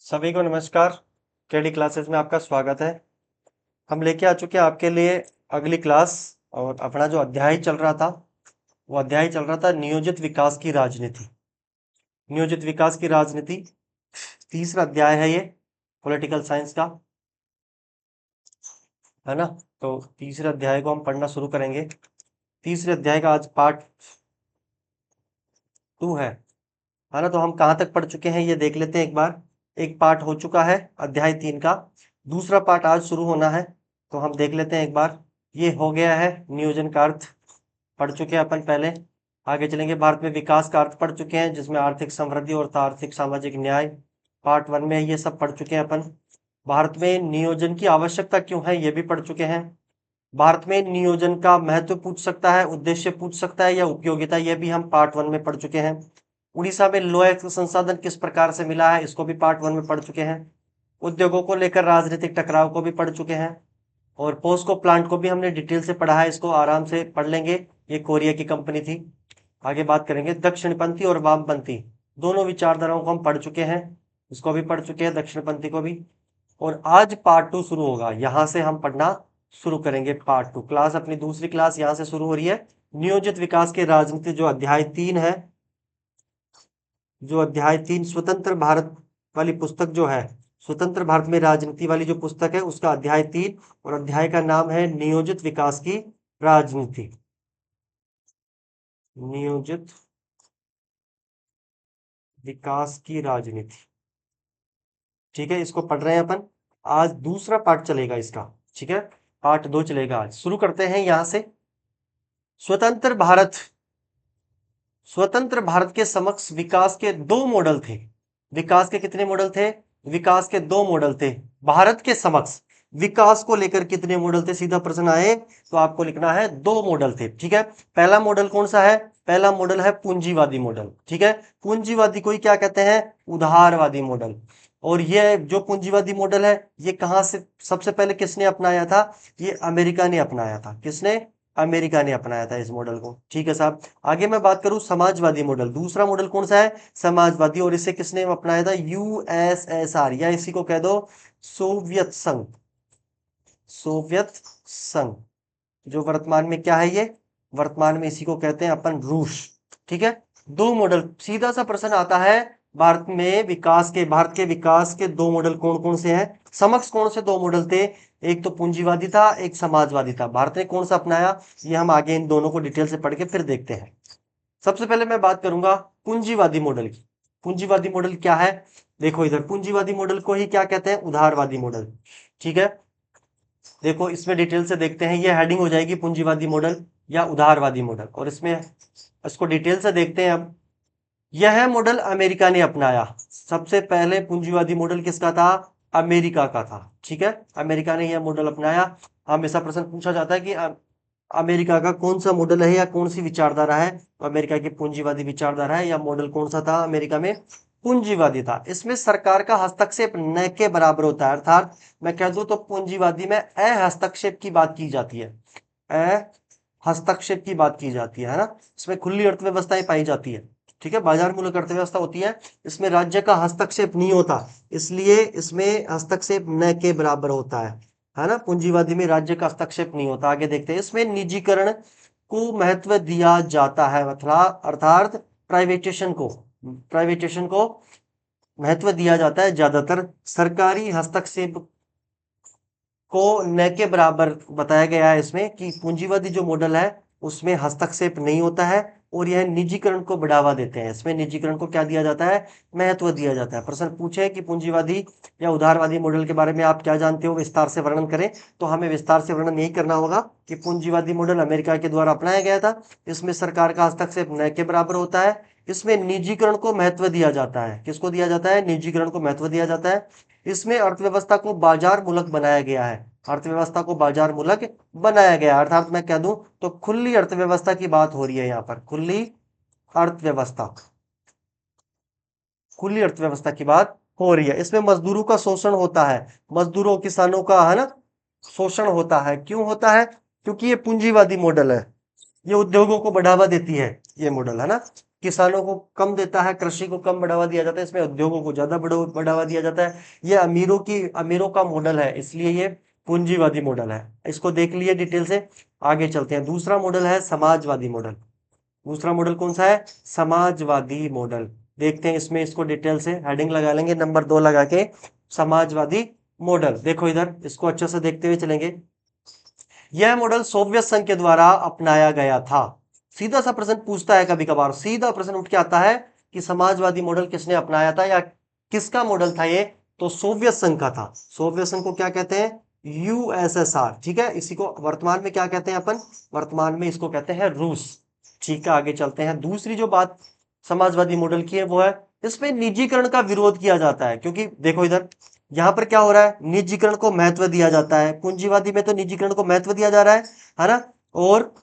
सभी को नमस्कार। केडी क्लासेस में आपका स्वागत है। हम लेके आ चुके हैं आपके लिए अगली क्लास। और अपना जो अध्याय चल रहा था वो अध्याय चल रहा था नियोजित विकास की राजनीति। नियोजित विकास की राजनीति तीसरा अध्याय है ये पॉलिटिकल साइंस का, है ना। तो तीसरे अध्याय को हम पढ़ना शुरू करेंगे। तीसरे अध्याय का आज पार्ट 2 है ना। तो हम कहाँ तक पढ़ चुके हैं ये देख लेते हैं एक बार। एक पार्ट हो चुका है अध्याय 3 का, दूसरा पार्ट आज शुरू होना है। तो हम देख लेते हैं एक बार। ये हो गया है नियोजन का अर्थ, पढ़ चुके हैं अपन पहले। आगे चलेंगे। भारत में विकास का अर्थ पढ़ चुके हैं, जिसमें आर्थिक समृद्धि और आर्थिक सामाजिक न्याय पार्ट 1 में ये सब पढ़ चुके हैं अपन। भारत में नियोजन की आवश्यकता क्यों है ये भी पढ़ चुके हैं। भारत में नियोजन का महत्व पूछ सकता है, उद्देश्य पूछ सकता है या उपयोगिता, यह भी हम पार्ट 1 में पढ़ चुके हैं। उड़ीसा में लोह संसाधन किस प्रकार से मिला है इसको भी पार्ट 1 में पढ़ चुके हैं। उद्योगों को लेकर राजनीतिक टकराव को भी पढ़ चुके हैं। और पोस्को प्लांट को भी हमने डिटेल से पढ़ा है, इसको आराम से पढ़ लेंगे। ये कोरिया की कंपनी थी। आगे बात करेंगे दक्षिणपंथी और वामपंथी दोनों विचारधाराओं को हम पढ़ चुके हैं, इसको भी पढ़ चुके हैं, दक्षिणपंथी को भी। और आज पार्ट 2 शुरू होगा, यहां से हम पढ़ना शुरू करेंगे। पार्ट 2 क्लास, अपनी दूसरी क्लास यहां से शुरू हो रही है। नियोजित विकास की राजनीति जो अध्याय 3 है, जो अध्याय 3 स्वतंत्र भारत वाली पुस्तक जो है, स्वतंत्र भारत में राजनीति वाली जो पुस्तक है उसका अध्याय 3, और अध्याय का नाम है नियोजित विकास की राजनीति। नियोजित विकास की राजनीति, ठीक है, इसको पढ़ रहे हैं अपन। आज दूसरा पार्ट चलेगा इसका, ठीक है, पार्ट 2 चलेगा। आज शुरू करते हैं यहां से। स्वतंत्र भारत, स्वतंत्र भारत के समक्ष विकास के 2 मॉडल थे। विकास के कितने मॉडल थे? विकास के 2 मॉडल थे। भारत के समक्ष विकास को लेकर कितने मॉडल थे? सीधा प्रश्न आए तो आपको लिखना है 2 मॉडल थे, ठीक है। पहला मॉडल कौन सा है? पहला मॉडल है पूंजीवादी मॉडल, ठीक है। पूंजीवादी को ही क्या कहते हैं? उदारवादी मॉडल। और ये जो पूंजीवादी मॉडल है ये कहां से सबसे पहले किसने अपनाया था? ये अमेरिका ने अपनाया था। किसने? अमेरिका ने अपनाया था इस मॉडल को, ठीक है साहब। आगे मैं बात करूं समाजवादी मॉडल, दूसरा मॉडल कौन सा है? समाजवादी। और इसे किसने अपनाया था? यूएसएसआर, या इसी को कह दो सोवियत संघ। सोवियत संघ, जो वर्तमान में क्या है? ये वर्तमान में इसी को कहते हैं अपन रूस, ठीक है। 2 मॉडल, सीधा सा प्रश्न आता है भारत में विकास के, भारत के विकास के 2 मॉडल कौन कौन से हैं? समक्ष कौन से 2 मॉडल थे? एक तो पूंजीवादी था, एक समाजवादी था। भारत ने कौन सा अपनाया ये हम आगे इन दोनों को डिटेल से पढ़ के फिर देखते हैं। सबसे पहले मैं बात करूंगा पूंजीवादी मॉडल की। पूंजीवादी मॉडल क्या है? देखो इधर, पूंजीवादी मॉडल को ही क्या कहते हैं? उदारवादी मॉडल, ठीक है। देखो इसमें डिटेल से देखते हैं, ये हेडिंग हो जाएगी पूंजीवादी मॉडल या उदारवादी मॉडल, और इसमें इसको डिटेल से देखते हैं अब। यह मॉडल अमेरिका ने अपनाया। सबसे पहले पूंजीवादी मॉडल किसका था? अमेरिका का था, ठीक है। अमेरिका ने यह मॉडल अपनाया। हमेशा प्रश्न पूछा जाता है कि अमेरिका का कौन सा मॉडल है या कौन सी विचारधारा है? तो अमेरिका की पूंजीवादी विचारधारा है। या मॉडल कौन सा था अमेरिका में? पूंजीवादी था। इसमें सरकार का हस्तक्षेप न के बराबर होता है, अर्थात मैं कह दूं तो पूंजीवादी में हस्तक्षेप की बात की जाती है। हस्तक्षेप की बात की जाती है ना। इसमें खुली अर्थव्यवस्थाएं पाई जाती है, ठीक है, बाजार मूलक अर्थव्यवस्था होती है। इसमें राज्य का हस्तक्षेप नहीं होता, इसलिए इसमें हस्तक्षेप न के बराबर होता है ना। पूंजीवादी में राज्य का हस्तक्षेप नहीं होता। आगे देखते हैं, इसमें निजीकरण को महत्व दिया जाता है, अर्थात प्राइवेटेशन को महत्व दिया जाता है। ज्यादातर सरकारी हस्तक्षेप को न के बराबर बताया गया है इसमें, कि पूंजीवादी जो मॉडल है उसमें हस्तक्षेप नहीं होता है और यह निजीकरण को बढ़ावा देते हैं। इसमें निजीकरण को क्या दिया जाता है? महत्व दिया जाता है। प्रश्न पूछे कि पूंजीवादी या उदारवादी मॉडल के बारे में आप क्या जानते हो, विस्तार से वर्णन करें, तो हमें विस्तार से वर्णन यही करना होगा कि पूंजीवादी मॉडल अमेरिका के द्वारा अपनाया गया था। इसमें सरकार का हस्तक्षेप न के बराबर होता है। इसमें निजीकरण को महत्व दिया जाता है। किसको दिया जाता है? निजीकरण को महत्व दिया जाता है। इसमें अर्थव्यवस्था को बाजार मूलक बनाया गया है। अर्थव्यवस्था को बाजार मूलक बनाया गया, अर्थात मैं कह दूं तो खुली अर्थव्यवस्था की बात हो रही है यहाँ पर। खुली अर्थव्यवस्था, खुली अर्थव्यवस्था की बात हो रही है। इसमें मजदूरों का शोषण होता है, मजदूरों किसानों का, है ना, शोषण होता है। क्यों होता है? क्योंकि ये पूंजीवादी मॉडल है, ये उद्योगों को बढ़ावा देती है ये मॉडल, है ना। किसानों को कम देता है, कृषि को कम बढ़ावा दिया जाता है, इसमें उद्योगों को ज्यादा बढ़ावा दिया जाता है। ये अमीरों का मॉडल है, इसलिए ये पूंजीवादी मॉडल है। इसको देख लिए डिटेल से। आगे चलते हैं। दूसरा मॉडल है समाजवादी मॉडल। दूसरा मॉडल कौन सा है? समाजवादी मॉडल। देखते हैं इसमें, इसको डिटेल से हेडिंग लगा लेंगे नंबर 2 लगा के। समाजवादी मॉडल, देखो इधर, इसको अच्छे से देखते हुए चलेंगे। यह मॉडल सोवियत संघ के द्वारा अपनाया गया था। सीधा सा प्रश्न पूछता है, कभी कभार सीधा प्रश्न उठ के आता है कि समाजवादी मॉडल किसने अपनाया था या किसका मॉडल था ये? तो सोवियत संघ का था। सोवियत संघ को क्या कहते हैं? यूएसएसआर। ठीक है, इसी को वर्तमान में क्या कहते हैं अपन? वर्तमान में इसको कहते हैं रूस। ठीक है, आगे चलते हैं। दूसरी जो बात समाजवादी मॉडल की है वो है, इसमें निजीकरण का विरोध किया जाता है। क्योंकि देखो इधर, यहां पर क्या हो रहा है? निजीकरण को महत्व दिया जाता है। पूंजीवादी में तो निजीकरण को महत्व दिया जा रहा है ना? और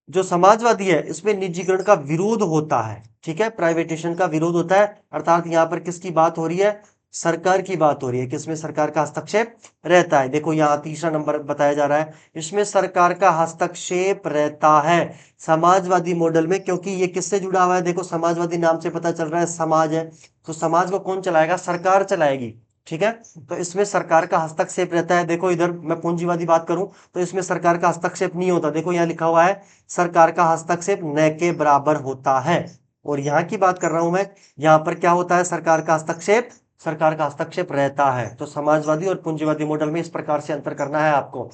जो समाजवादी है इसमें निजीकरण का विरोध होता है। ठीक है, प्राइवेटेशन का विरोध होता है। अर्थात यहां पर किसकी बात हो रही है? सरकार की बात हो रही है। किसमें सरकार का हस्तक्षेप रहता है? देखो यहां तीसरा नंबर बताया जा रहा है, इसमें सरकार का हस्तक्षेप रहता है समाजवादी मॉडल में। क्योंकि ये किससे जुड़ा हुआ है? देखो समाजवादी नाम से पता चल रहा है समाज है, तो समाज को कौन चलाएगा? सरकार चलाएगी। ठीक है, तो इसमें सरकार का हस्तक्षेप रहता है। देखो इधर मैं पूंजीवादी बात करूं तो इसमें सरकार का हस्तक्षेप नहीं होता। देखो यहाँ लिखा हुआ है सरकार का हस्तक्षेप न के बराबर होता है। और यहाँ की बात कर रहा हूं मैं, यहाँ पर क्या होता है? सरकार का हस्तक्षेप, सरकार का हस्तक्षेप रहता है। तो समाजवादी और पूंजीवादी मॉडल में इस प्रकार से अंतर करना है आपको।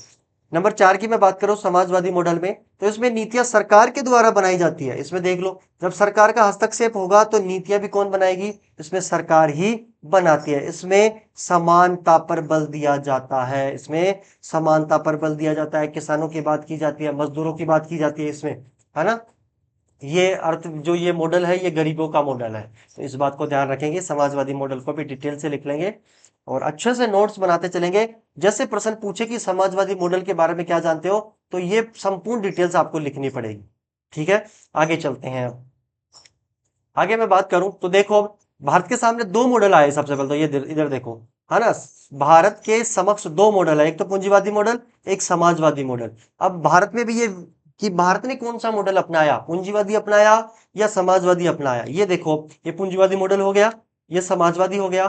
नंबर 4 की मैं बात करूं समाजवादी मॉडल में, तो इसमें नीतियां सरकार के द्वारा बनाई जाती है। इसमें देख लो, जब सरकार का हस्तक्षेप होगा तो नीतियां भी कौन बनाएगी? इसमें सरकार ही बनाती है। इसमें समानता पर बल दिया जाता है। इसमें समानता पर बल दिया जाता है। किसानों की बात की जाती है, मजदूरों की बात की जाती है इसमें, है ना? ये अर्थ जो ये मॉडल है ये गरीबों का मॉडल है। तो इस बात को ध्यान रखेंगे, समाजवादी मॉडल को भी डिटेल से लिख लेंगे और अच्छे से नोट्स बनाते चलेंगे। जैसे प्रश्न पूछे कि समाजवादी मॉडल के बारे में क्या जानते हो, तो ये संपूर्ण डिटेल्स आपको लिखनी पड़ेगी। ठीक है, आगे चलते हैं। आगे मैं बात करूं तो देखो, भारत के सामने दो मॉडल आए। सबसे पहले तो ये इधर देखो, है ना? भारत के समक्ष दो मॉडल है, एक तो पूंजीवादी मॉडल, एक समाजवादी मॉडल। अब भारत में भी ये कि भारत ने कौन सा मॉडल अपनाया, पूंजीवादी अपनाया या समाजवादी अपनाया? ये देखो, ये पूंजीवादी मॉडल हो गया, ये समाजवादी हो गया।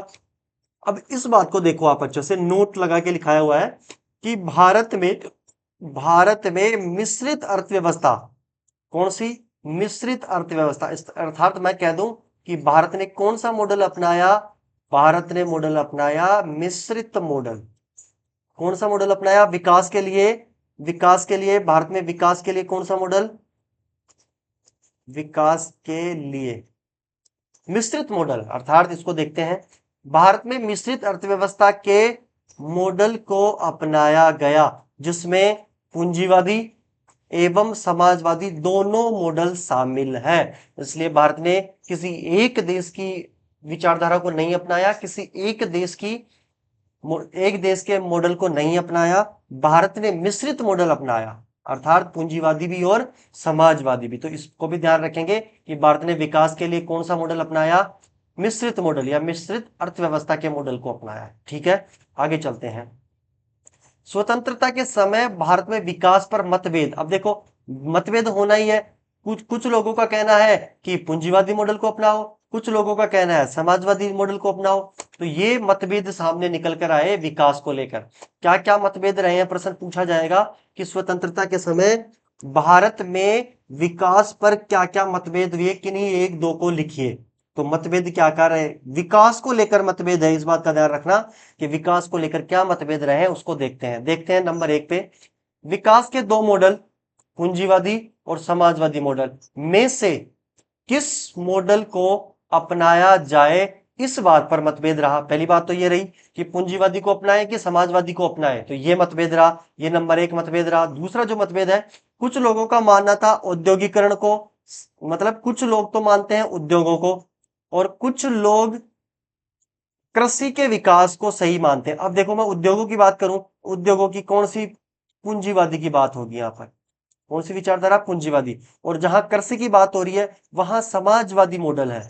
अब इस बात को देखो आप अच्छे से, नोट लगा के लिखाया हुआ है कि भारत में मिश्रित अर्थव्यवस्था। कौन सी? मिश्रित अर्थव्यवस्था। अर्थात मैं कह दूं कि भारत ने कौन सा मॉडल अपनाया? भारत ने मॉडल अपनाया मिश्रित मॉडल। कौन सा मॉडल अपनाया? विकास के लिए भारत में विकास के लिए कौन सा मॉडल? विकास के लिए मिश्रित मॉडल। अर्थात इसको देखते हैं, भारत में मिश्रित अर्थव्यवस्था के मॉडल को अपनाया गया, जिसमें पूंजीवादी एवं समाजवादी दोनों मॉडल शामिल है। इसलिए भारत ने किसी एक देश की विचारधारा को नहीं अपनाया, किसी एक देश के मॉडल को नहीं अपनाया। भारत ने मिश्रित मॉडल अपनाया, अर्थात पूंजीवादी भी और समाजवादी भी। तो इसको भी ध्यान रखेंगे कि भारत ने विकास के लिए कौन सा मॉडल अपनाया? मिश्रित मॉडल या मिश्रित अर्थव्यवस्था के मॉडल को अपनाया। ठीक है, आगे चलते हैं। स्वतंत्रता के समय भारत में विकास पर मतभेद। अब देखो, मतभेद होना ही है। कुछ कुछ लोगों का कहना है कि पूंजीवादी मॉडल को अपनाओ, कुछ लोगों का कहना है समाजवादी मॉडल को अपनाओ। तो ये मतभेद सामने निकल कर आए विकास को लेकर। क्या क्या मतभेद रहे हैं? प्रश्न पूछा जाएगा कि स्वतंत्रता के समय भारत में विकास पर क्या क्या मतभेद हुए, किन्हीं एक दो को लिखिए। तो मतभेद क्या क्या रहे? विकास को लेकर मतभेद है, इस बात का ध्यान रखना कि विकास को लेकर क्या मतभेद रहे हैं उसको देखते हैं नंबर 1 पे। विकास के दो मॉडल, पूंजीवादी और समाजवादी मॉडल में से किस मॉडल को अपनाया जाए, इस बात पर मतभेद रहा। पहली बात तो ये रही कि पूंजीवादी को अपनाए कि समाजवादी को अपनाए, तो ये मतभेद रहा, ये नंबर 1 मतभेद रहा। दूसरा जो मतभेद है, कुछ लोगों का मानना था औद्योगिकरण को, मतलब कुछ लोग तो मानते हैं उद्योगों को और कुछ लोग कृषि के विकास को सही मानते हैं। अब देखो, मैं उद्योगों की बात करूं, उद्योगों की कौन सी? पूंजीवादी की बात होगी यहां पर। कौन सी विचारधारा? पूंजीवादी। और जहां कृषि की बात हो रही है वहां समाजवादी मॉडल है।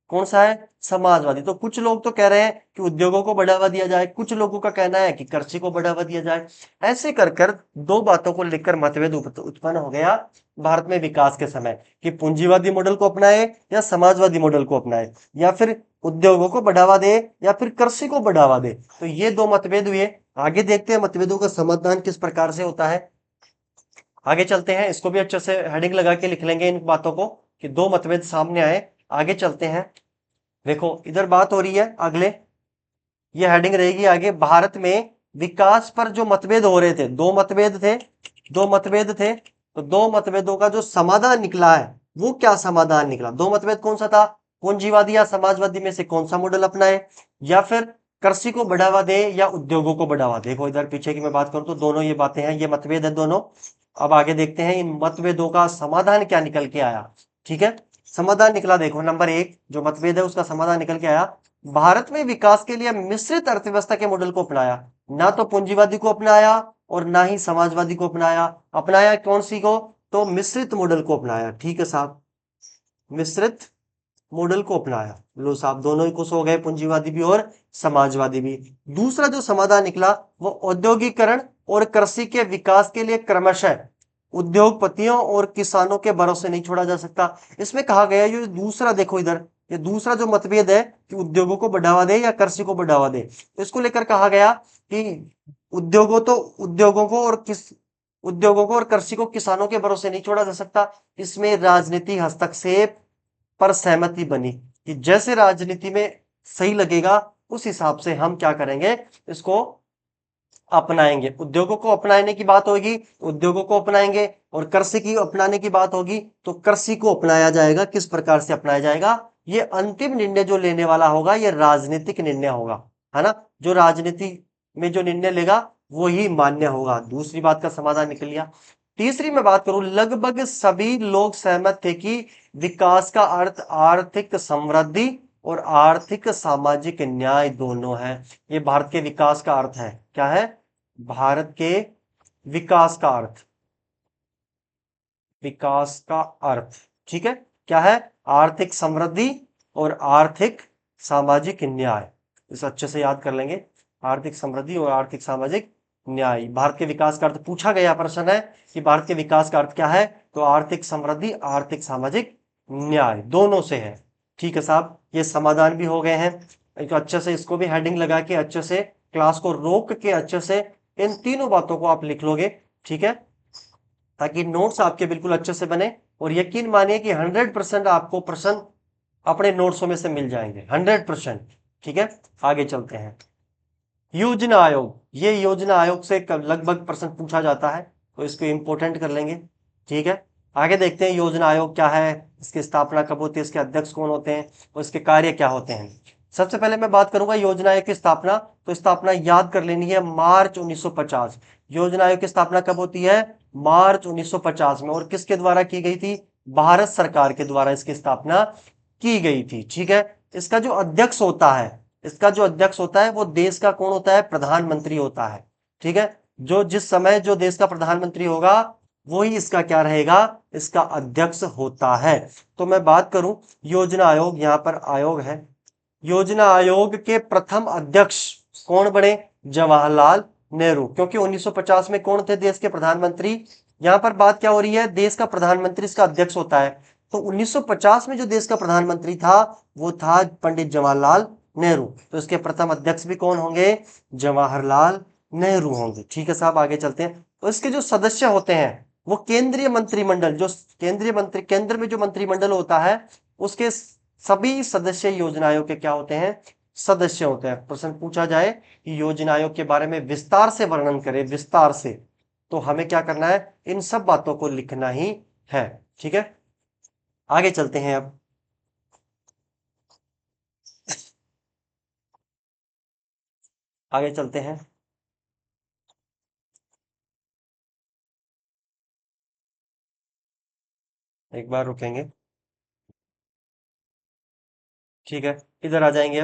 कौन सा है? समाजवादी। तो कुछ लोग तो कह रहे हैं कि उद्योगों को बढ़ावा दिया जाए, कुछ लोगों का कहना है कि कृषि को बढ़ावा दिया जाए। ऐसे कर कर दो बातों को लेकर मतभेद उत्पन्न हो गया भारत में विकास के समय, कि पूंजीवादी मॉडल को अपनाए या समाजवादी मॉडल को अपनाए, या फिर उद्योगों को बढ़ावा दे या फिर कृषि को बढ़ावा दे। तो ये दो मतभेद हुए। आगे देखते हैं मतभेदों का समाधान किस प्रकार से होता है। आगे चलते हैं, इसको भी अच्छे से हेडिंग लगा के लिख लेंगे इन बातों को कि दो मतभेद सामने आए। आगे चलते हैं, देखो इधर बात हो रही है अगले, ये हेडिंग रहेगी आगे, भारत में विकास पर जो मतभेद हो रहे थे, दो मतभेद थे, दो मतभेद थे, तो दो मतभेदों का जो समाधान निकला है वो क्या समाधान निकला? दो मतभेद कौन सा था? पूंजीवादी या समाजवादी में से कौन सा मॉडल अपनाए, या फिर कृषि को बढ़ावा दे या उद्योगों को बढ़ावा दे। देखो इधर पीछे की मैं बात करूं तो दोनों ये बातें हैं, ये मतभेद है दोनों। अब आगे देखते हैं इन मतभेदों का समाधान क्या निकल के आया। ठीक है, समाधान निकला, देखो नंबर एक जो मतभेद है उसका समाधान निकल के आया, भारत में विकास के लिए मिश्रित अर्थव्यवस्था के मॉडल को अपनाया। ना तो पूंजीवादी को अपनाया और ना ही समाजवादी को अपनाया। अपनाया कौन सी को? तो मिश्रित मॉडल को अपनाया। ठीक है साहब, मिश्रित मॉडल को अपनाया। लो साहब, दोनों ही खुश हो गए, पूंजीवादी भी और समाजवादी भी। दूसरा जो समाधान निकला वो औद्योगिकरण और कृषि के विकास के लिए क्रमशः उद्योगपतियों और किसानों के भरोसे नहीं छोड़ा जा सकता। इसमें कहा गया ये दूसरा, देखो इधर ये दूसरा जो मतभेद है कि उद्योगों को बढ़ावा दे या कृषि को बढ़ावा दे, इसको लेकर कहा गया कि उद्योगों को और कृषि को किसानों के भरोसे नहीं छोड़ा जा सकता। इसमें राजनीति हस्तक्षेप पर सहमति बनी कि जैसे राजनीति में सही लगेगा उस हिसाब से हम क्या करेंगे, इसको अपनाएंगे। उद्योगों को अपनाने की बात होगी, उद्योगों को अपनाएंगे, और कृषि की अपनाने की बात होगी तो कृषि को अपनाया जाएगा। किस प्रकार से अपनाया जाएगा? ये अंतिम निर्णय जो लेने वाला होगा ये राजनीतिक निर्णय होगा, है ना। जो राजनीति में जो निर्णय लेगा वो ही मान्य होगा। दूसरी बात का समाधान निकल लिया। तीसरी मैं बात करूं, लगभग सभी लोग सहमत थे कि विकास का अर्थ आर्थिक समृद्धि और आर्थिक सामाजिक न्याय दोनों है। ये भारत के विकास का अर्थ है। क्या है? भारत के विकास का अर्थ, विकास का अर्थ, ठीक है, क्या है? आर्थिक समृद्धि और आर्थिक सामाजिक न्याय। इसे अच्छे से याद कर लेंगे, आर्थिक समृद्धि और आर्थिक सामाजिक न्याय। भारत के विकास का अर्थ पूछा गया प्रश्न है कि भारत के विकास का अर्थ क्या है, तो आर्थिक समृद्धि आर्थिक सामाजिक न्याय दोनों से है। ठीक है साहब, ये समाधान भी हो गए हैं। एक अच्छे से इसको भी हेडिंग लगा के अच्छे से क्लास को रोक के अच्छे से इन तीनों बातों को आप लिख लोगे। ठीक है, ताकि नोट्स आपके बिल्कुल अच्छे से बने, और यकीन मानिए कि 100% आपको प्रश्न अपने नोट्सों में से मिल जाएंगे, 100%। ठीक है, आगे चलते हैं। योजना आयोग, ये योजना आयोग से लगभग प्रश्न पूछा जाता है, तो इसको इंपोर्टेंट कर लेंगे। ठीक है, आगे देखते हैं योजना आयोग क्या है, इसकी स्थापना कब होती है, इसके अध्यक्ष कौन होते हैं और इसके कार्य क्या होते हैं। सबसे पहले मैं बात करूंगा योजना आयोग की स्थापना, तो स्थापना याद कर लेनी है मार्च 1950। योजना आयोग की स्थापना कब होती है? मार्च 1950 में। और किसके द्वारा की गई थी? भारत सरकार के द्वारा इसकी स्थापना की गई थी। ठीक है, इसका जो अध्यक्ष होता है, इसका जो अध्यक्ष होता है वो देश का कौन होता है? प्रधानमंत्री होता है। ठीक है, जो जिस समय जो देश का प्रधानमंत्री होगा वही इसका क्या रहेगा? इसका अध्यक्ष होता है। तो मैं बात करूं योजना आयोग, यहां पर आयोग है, योजना आयोग के प्रथम अध्यक्ष कौन बने? जवाहरलाल नेहरू। क्योंकि 1950 में कौन थे देश के प्रधानमंत्री? यहां पर बात क्या हो रही है? देश का प्रधानमंत्री इसका अध्यक्ष होता है। तो 1950 में जो देश का प्रधानमंत्री था वो था पंडित जवाहरलाल नेहरू। तो इसके प्रथम अध्यक्ष भी कौन होंगे? जवाहरलाल नेहरू होंगे। ठीक है साहब, आगे चलते हैं। तो इसके जो सदस्य होते हैं वो केंद्रीय मंत्रिमंडल, जो केंद्र में जो मंत्रिमंडल होता है उसके सभी सदस्य योजना आयोग के क्या होते हैं? सदस्य होते हैं। प्रश्न पूछा जाए कि योजना आयोग के बारे में विस्तार से वर्णन करें, विस्तार से, तो हमें क्या करना है? इन सब बातों को लिखना ही है। ठीक है, आगे चलते हैं। अब आगे चलते हैं, एक बार रुकेंगे। ठीक है, इधर आ जाएंगे।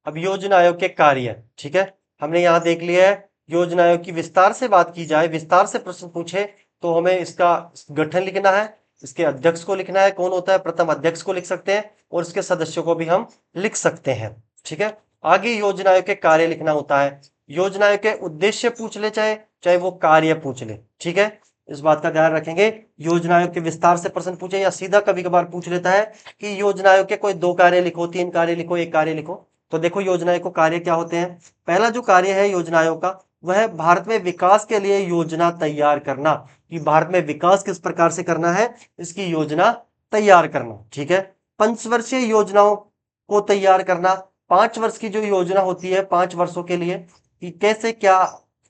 अब योजना आयोग के कार्य, ठीक है, हमने यहां देख लिया है। योजना आयोग की विस्तार से बात की जाए, विस्तार से प्रश्न पूछे तो हमें इसका गठन लिखना है, इसके अध्यक्ष को लिखना है, कौन होता है, प्रथम अध्यक्ष को लिख सकते हैं और इसके सदस्यों को भी हम लिख सकते हैं। ठीक है, आगे योजना आयोग के कार्य लिखना होता है। योजना आयोग के उद्देश्य पूछ ले, चाहे चाहे वो कार्य पूछ ले। ठीक है, इस बात का ध्यान रखेंगे। योजना आयोग के विस्तार से प्रश्न पूछे या सीधा कभी कभार पूछ लेता है कि योजना आयोग के कोई 2 कार्य लिखो, 3 कार्य लिखो, 1 कार्य लिखो। तो देखो योजना आयोग को कार्य क्या होते हैं। पहला जो कार्य है योजना आयोग का, वह है भारत में विकास के लिए योजना तैयार करना, कि भारत में विकास किस प्रकार से करना है, इसकी योजना तैयार करना। ठीक है, पंचवर्षीय योजनाओं को तैयार करना, 5 वर्ष की जो योजना होती है 5 वर्षों के लिए, कि कैसे क्या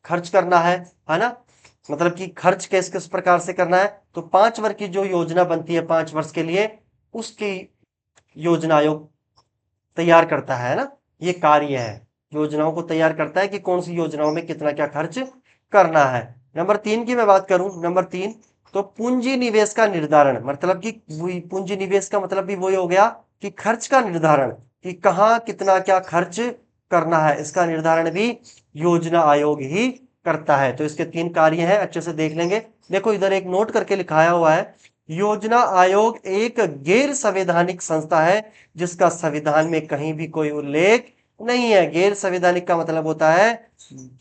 खर्च करना है ना, मतलब कि खर्च किस किस प्रकार से करना है। तो 5 वर्ष की जो योजना बनती है 5 वर्ष के लिए, उसकी योजना आयोग तैयार करता है ना, ये कार्य है, योजनाओं को तैयार करता है कि कौन सी योजनाओं में कितना क्या खर्च करना है। नंबर 3 की मैं बात करूं, नंबर 3, तो पूंजी निवेश का निर्धारण, मतलब कि पूंजी निवेश का मतलब भी वही हो गया कि खर्च का निर्धारण, कि कहाँ कितना क्या खर्च करना है, इसका निर्धारण भी योजना आयोग ही करता है। तो इसके 3 कार्य हैं, अच्छे से देख लेंगे। देखो इधर एक नोट करके लिखाया हुआ है, योजना आयोग एक गैर संवैधानिक संस्था है जिसका संविधान में कहीं भी कोई उल्लेख नहीं है। गैर संवैधानिक का मतलब होता है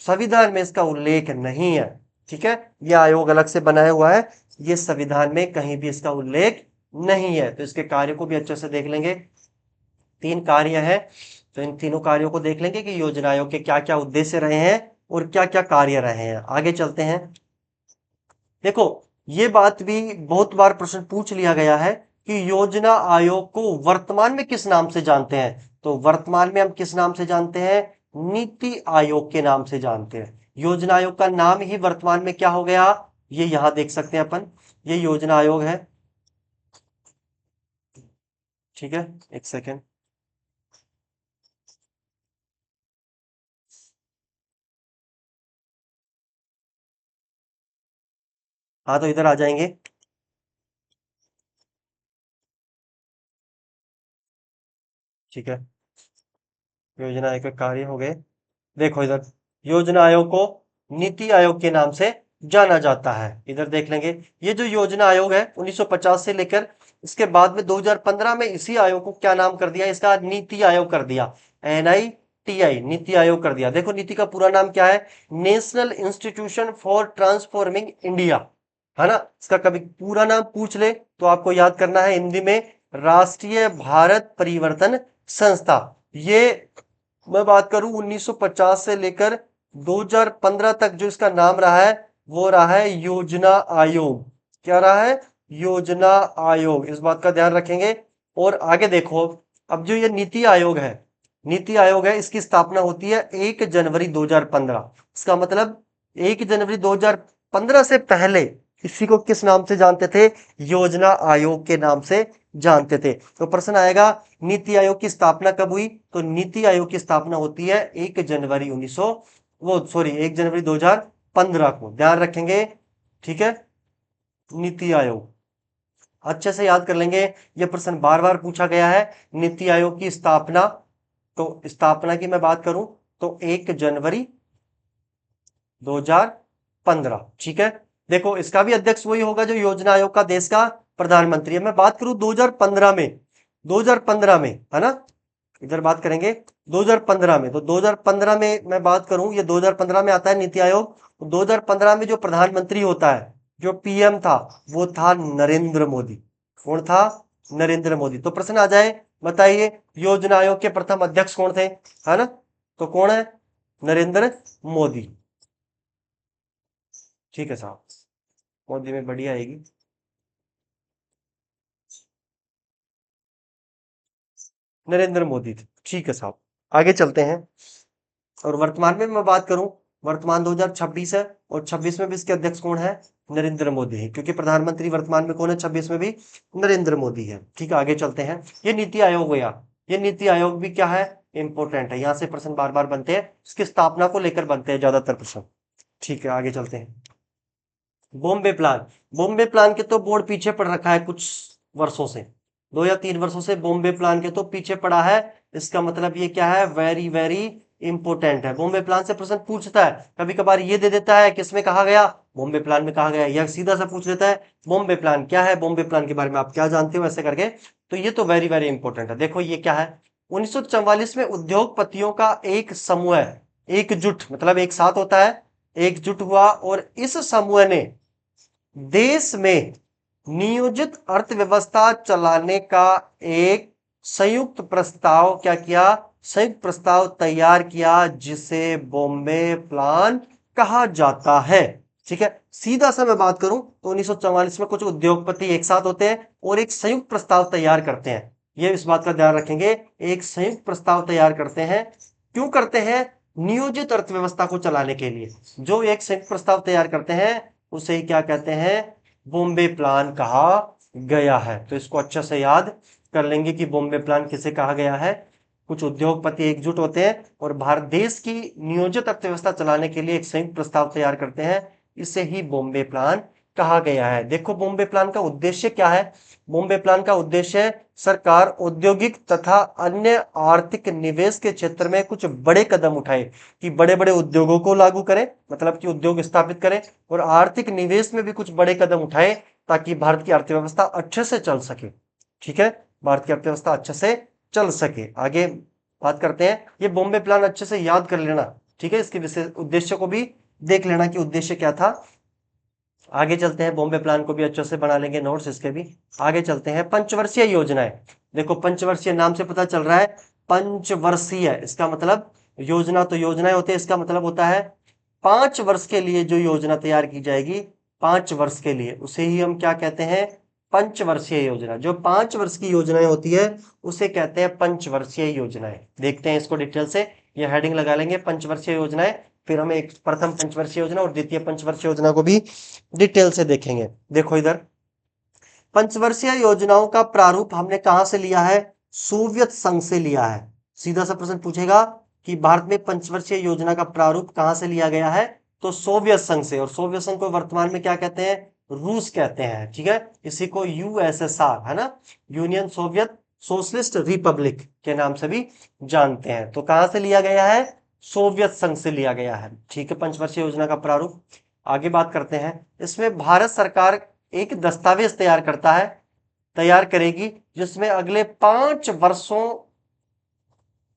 संविधान में इसका उल्लेख नहीं है। ठीक है, यह आयोग अलग से बनाया हुआ है, ये संविधान में कहीं भी इसका उल्लेख नहीं है। तो इसके कार्य को भी अच्छे से देख लेंगे। 3 कार्य है, तो इन तीनों कार्यों को देख लेंगे कि योजना आयोग के क्या क्या उद्देश्य रहे हैं और क्या क्या कार्य रहे हैं। आगे चलते हैं। देखो ये बात भी बहुत बार प्रश्न पूछ लिया गया है कि योजना आयोग को वर्तमान में किस नाम से जानते हैं। तो वर्तमान में हम किस नाम से जानते हैं, नीति आयोग के नाम से जानते हैं। योजना आयोग का नाम ही वर्तमान में क्या हो गया, ये यहां देख सकते हैं अपन, ये योजना आयोग है। ठीक है, एक सेकेंड। हाँ तो इधर आ जाएंगे। ठीक है, योजना आयोग के कार्य हो गए। देखो इधर, योजना आयोग को नीति आयोग के नाम से जाना जाता है। इधर देख लेंगे, ये जो योजना आयोग है 1950 से लेकर इसके बाद में 2015 में इसी आयोग को क्या नाम कर दिया, इसका नीति आयोग कर दिया, NITI, नीति आयोग कर दिया। देखो नीति का पूरा नाम क्या है, national institution for transforming India, है ना। इसका कभी पूरा नाम पूछ ले तो आपको याद करना है हिंदी में, राष्ट्रीय भारत परिवर्तन संस्था। ये मैं बात करूं 1950 से लेकर 2015 तक जो इसका नाम रहा है वो रहा है योजना आयोग। क्या रहा है, योजना आयोग, इस बात का ध्यान रखेंगे। और आगे देखो, अब जो ये नीति आयोग है, नीति आयोग है, इसकी स्थापना होती है 1 जनवरी 2015। इसका मतलब 1 जनवरी 2015 से पहले इसी को किस नाम से जानते थे, योजना आयोग के नाम से जानते थे। तो प्रश्न आएगा नीति आयोग की स्थापना कब हुई, तो नीति आयोग की स्थापना होती है 1 जनवरी 1 जनवरी 2015 को, ध्यान रखेंगे। ठीक है, नीति आयोग अच्छे से याद कर लेंगे, यह प्रश्न बार बार पूछा गया है। नीति आयोग की स्थापना, तो स्थापना की मैं बात करूं तो 1 जनवरी 2015। ठीक है, देखो इसका भी अध्यक्ष वही होगा जो योजना आयोग का देश का प्रधानमंत्री है। मैं बात करूं 2015 में, 2015 में, है ना, इधर बात करेंगे 2015 में। तो 2015 में मैं बात करूं, ये 2015 में आता है नीति आयोग। तो 2015 में जो प्रधानमंत्री होता है, जो PM था, वो था नरेंद्र मोदी। कौन था, नरेंद्र मोदी। तो प्रश्न आ जाए, बताइए योजना आयोग के प्रथम अध्यक्ष कौन थे, है ना, तो कौन है, नरेंद्र मोदी। ठीक है साहब, मोदी में बढ़िया आएगी। नरेंद्र मोदी थे, ठीक है साहब। आगे चलते हैं। और वर्तमान में मैं बात करूं, वर्तमान 2026 है और 26 में भी इसके अध्यक्ष कौन है, नरेंद्र मोदी है, क्योंकि प्रधानमंत्री वर्तमान में कौन है 26 में भी, नरेंद्र मोदी है। ठीक है, आगे चलते हैं। ये नीति आयोग हो गया, ये नीति आयोग भी क्या है, इंपॉर्टेंट है, यहां से प्रश्न बार बार बनते हैं, इसकी स्थापना को लेकर बनते हैं ज्यादातर प्रश्न। ठीक है, आगे चलते हैं। बॉम्बे प्लान, बॉम्बे प्लान के तो बोर्ड पीछे पड़ रखा है कुछ वर्षों से, 2 या 3 वर्षों से बॉम्बे प्लान के तो पीछे पड़ा है। इसका मतलब ये क्या है, वेरी वेरी इंपॉर्टेंट है। बॉम्बे प्लान से प्रश्न पूछता है, कभी कभार ये दे देता है किसमें कहा गया बॉम्बे प्लान में कहा गया है, या सीधा सा पूछ लेता है बॉम्बे प्लान क्या है, बॉम्बे प्लान के बारे में आप क्या जानते हो, ऐसे करके। तो ये तो वेरी वेरी इंपॉर्टेंट है। देखो ये क्या है, 1944 में उद्योगपतियों का एक समूह, एकजुट मतलब एक साथ होता है, एकजुट हुआ, और इस समूह ने देश में नियोजित अर्थव्यवस्था चलाने का एक संयुक्त प्रस्ताव क्या किया, संयुक्त प्रस्ताव तैयार किया, जिसे बॉम्बे प्लान कहा जाता है। ठीक है, सीधा सा मैं बात करूं तो 1944 में कुछ उद्योगपति एक साथ होते हैं और एक संयुक्त प्रस्ताव तैयार करते हैं। ये इस बात का ध्यान रखेंगे, एक संयुक्त प्रस्ताव तैयार करते हैं। क्यों करते हैं? नियोजित अर्थव्यवस्था को चलाने के लिए जो एक संयुक्त प्रस्ताव तैयार करते हैं उसे ही क्या कहते हैं, बॉम्बे प्लान कहा गया है। तो इसको अच्छे से याद कर लेंगे कि बॉम्बे प्लान किसे कहा गया है। कुछ उद्योगपति एकजुट होते हैं और भारत देश की नियोजित अर्थव्यवस्था चलाने के लिए एक संयुक्त प्रस्ताव तैयार करते हैं, इसे ही बॉम्बे प्लान कहा गया है। देखो बॉम्बे प्लान का उद्देश्य क्या है। बॉम्बे प्लान का उद्देश्य सरकार औद्योगिक तथा अन्य आर्थिक निवेश के क्षेत्र में कुछ बड़े कदम उठाए, कि बड़े बड़े उद्योगों को लागू करें, मतलब कि उद्योग स्थापित करें, और आर्थिक निवेश में भी कुछ बड़े कदम उठाए ताकि भारत की अर्थव्यवस्था अच्छे से चल सके। ठीक है, भारत की अर्थव्यवस्था अच्छे से चल सके। आगे बात करते हैं, ये बॉम्बे प्लान अच्छे से याद कर लेना। ठीक है, इसके विशेष उद्देश्य को भी देख लेना कि उद्देश्य क्या था। आगे चलते हैं, बॉम्बे प्लान को भी अच्छे से बना लेंगे नोट्स इसके भी। आगे चलते हैं, पंचवर्षीय योजनाएं। देखो पंचवर्षीय नाम से पता चल रहा है पंचवर्षीय, इसका मतलब योजना तो योजनाएं होते हैं, इसका मतलब होता है 5 वर्ष के लिए जो योजना तैयार की जाएगी, 5 वर्ष के लिए, उसे ही हम क्या कहते हैं, पंचवर्षीय योजना। जो 5 वर्ष की योजनाएं होती है उसे कहते हैं पंचवर्षीय योजनाएं। देखते हैं इसको डिटेल से, ये हेडिंग लगा लेंगे पंचवर्षीय योजनाएं, फिर हम एक प्रथम पंचवर्षीय योजना और द्वितीय पंचवर्षीय योजना को भी डिटेल से देखेंगे। देखो इधर, पंचवर्षीय योजनाओं का प्रारूप हमने कहां से लिया है, सोवियत संघ से लिया है। सीधा सा प्रश्न पूछेगा कि भारत में पंचवर्षीय योजना का प्रारूप कहां से लिया गया है, तो सोवियत संघ से। और सोवियत संघ को वर्तमान में क्या कहते हैं, रूस कहते हैं। ठीक है, इसी को यूएसएसआर है ना, यूनियन सोवियत सोशलिस्ट रिपब्लिक के नाम से भी जानते हैं। तो कहां से लिया गया है, सोवियत संघ से लिया गया है। ठीक है, पंचवर्षीय योजना का प्रारूप। आगे बात करते हैं, इसमें भारत सरकार एक दस्तावेज तैयार करेगी, जिसमें अगले 5 वर्षों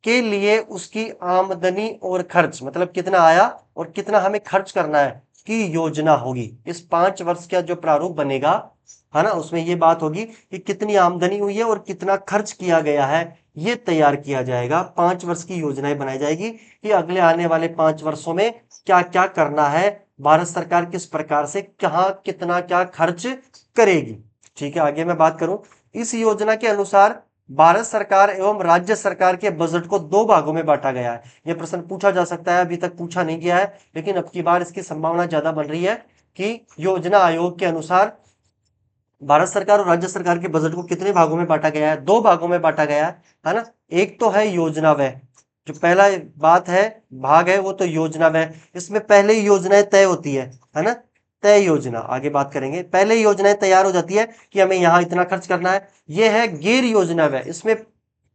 के लिए उसकी आमदनी और खर्च, मतलब कितना आया और कितना हमें खर्च करना है, की योजना होगी। इस 5 वर्ष का जो प्रारूप बनेगा है ना, उसमें ये बात होगी कि कितनी आमदनी हुई है और कितना खर्च किया गया है, ये तैयार किया जाएगा। 5 वर्ष की योजनाएं बनाई जाएगी कि अगले आने वाले 5 वर्षों में क्या क्या करना है, भारत सरकार किस प्रकार से कहाँ कितना क्या खर्च करेगी। ठीक है, आगे मैं बात करूं, इस योजना के अनुसार भारत सरकार एवं राज्य सरकार के बजट को 2 भागों में बांटा गया है। यह प्रश्न पूछा जा सकता है, अभी तक पूछा नहीं गया है, लेकिन अब की बार इसकी संभावना ज्यादा बन रही है कि योजना आयोग के अनुसार भारत सरकार और राज्य सरकार के बजट को कितने भागों में बांटा गया है, 2 भागों में बांटा गया है ना। एक तो है योजना व्यय, जो पहला बात है भाग है वो तो योजना व्यय, इसमें पहले ही योजनाएं तय होती है ना, तय योजना। आगे बात करेंगे, पहले ही योजनाएं तैयार हो जाती है कि हमें यहाँ इतना खर्च करना है। ये है गैर योजना व्यय, इसमें